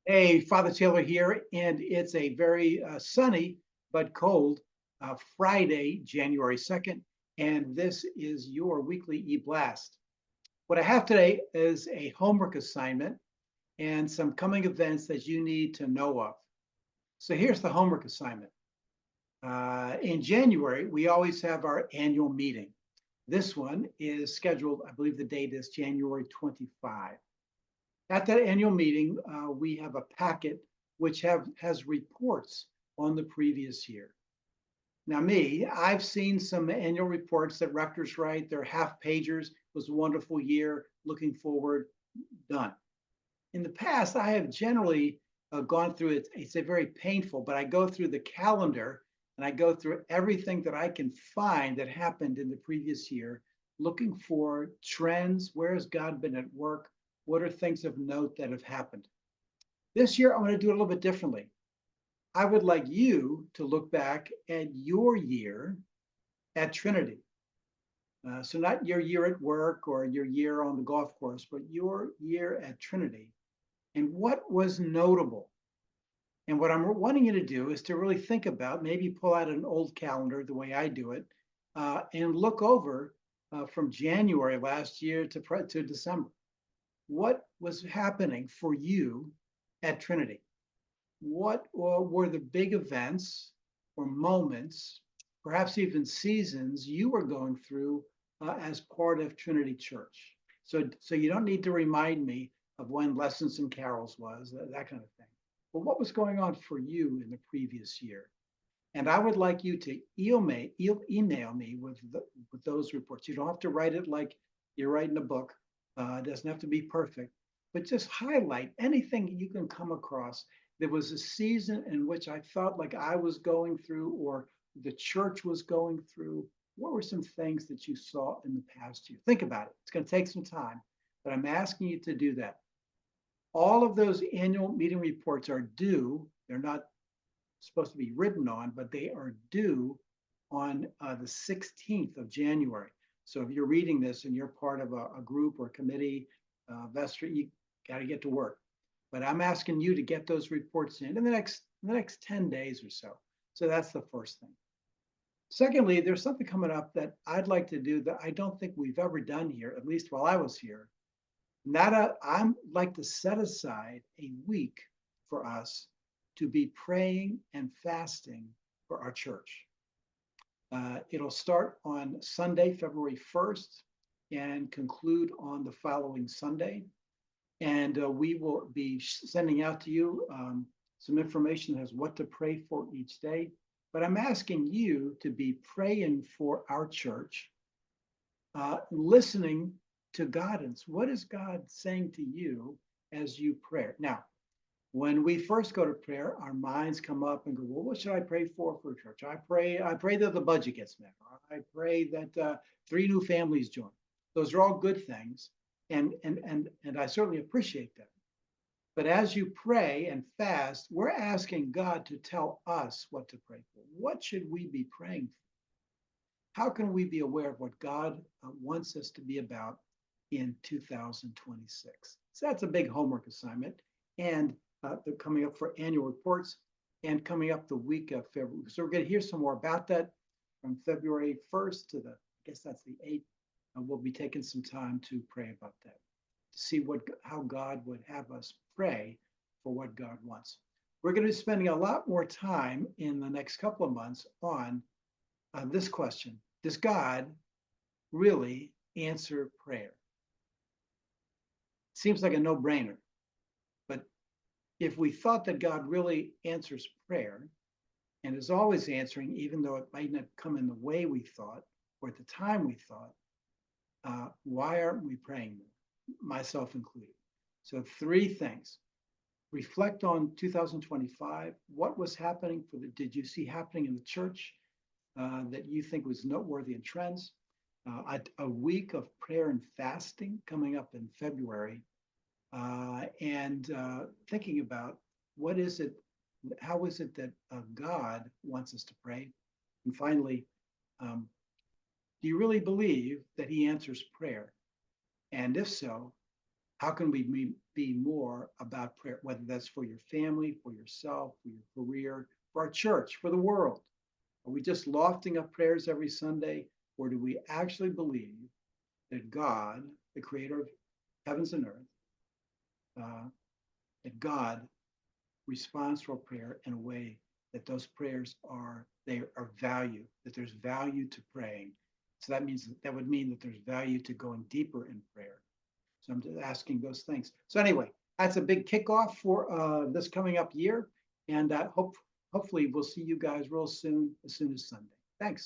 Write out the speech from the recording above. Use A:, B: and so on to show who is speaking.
A: Hey, Father Taylor here, and it's a very sunny but cold Friday, January 2nd, and this is your weekly e-blast. What I have today is a homework assignment and some coming events that you need to know of. So here's the homework assignment. In January, we always have our annual meeting. This one is scheduled, I believe the date is January 25. At that annual meeting, we have a packet which has reports on the previous year. Now, I've seen some annual reports that rectors write. They're half pagers. It was a wonderful year. Looking forward, done. In the past, I have generally gone through it. It's a very painful, but I go through the calendar and I go through everything that I can find that happened in the previous year, looking for trends. Where has God been at work? What are things of note that have happened? This year, I'm going to do it a little bit differently. I would like you to look back at your year at Trinity. So, not your year at work or your year on the golf course, but your year at Trinity. And what was notable? And what I'm wanting you to do is to really think about, maybe pull out an old calendar the way I do it, and look over from January last year to December. What was happening for you at Trinity? What were the big events or moments, perhaps even seasons you were going through as part of Trinity Church? So you don't need to remind me of when Lessons and Carols was, that kind of thing. But what was going on for you in the previous year? And I would like you to email me with those reports. You don't have to write it like you're writing a book. It doesn't have to be perfect, but just highlight anything you can come across. There was a season in which I felt like I was going through, or the church was going through. What were some things that you saw in the past year? Think about it. It's going to take some time, but I'm asking you to do that. All of those annual meeting reports are due. They're not supposed to be written on, but they are due on the 16th of January. So if you're reading this and you're part of a group or committee, vestry, you got to get to work. But I'm asking you to get those reports in the next 10 days or so. So that's the first thing. Secondly, there's something coming up that I'd like to do that I don't think we've ever done here, at least while I was here. I'd like to set aside a week for us to be praying and fasting for our church. It'll start on Sunday, February 1st, and conclude on the following Sunday. And we will be sending out to you some information as what to pray for each day. But I'm asking you to be praying for our church, listening to guidance. What is God saying to you as you pray? Now, when we first go to prayer, our minds come up and go, well, what should I pray for church? I pray that the budget gets met. I pray that 3 new families join. Those are all good things, and I certainly appreciate them. But as you pray and fast, we're asking God to tell us what to pray for. What should we be praying for? How can we be aware of what God wants us to be about in 2026? So that's a big homework assignment. And they're coming up for annual reports and coming up the week of February. So we're going to hear some more about that from February 1st to I guess that's the 8th. And we'll be taking some time to pray about that, to see how God would have us pray for what God wants. We're going to be spending a lot more time in the next couple of months on this question. Does God really answer prayer? Seems like a no-brainer. But if we thought that God really answers prayer and is always answering, even though it might not come in the way we thought or at the time we thought, why aren't we praying more? Myself included. So 3 things. Reflect on 2025. What was happening did you see happening in the church that you think was noteworthy in trends? A week of prayer and fasting coming up in February, and thinking about how is it that God wants us to pray? And finally, do you really believe that he answers prayer? And if so, How can we be more about prayer, whether that's for your family, for yourself, for your career, for our church, for the world? Are we just lofting up prayers every Sunday, or do we actually believe that God, the creator of heavens and earth, uh, that God responds to our prayer in a way that those prayers are they are value, that there's value to praying. So that would mean that there's value to going deeper in prayer. So I'm just asking those things. So anyway, that's a big kickoff for this coming up year, and hopefully we'll see you guys real soon as Sunday. Thanks.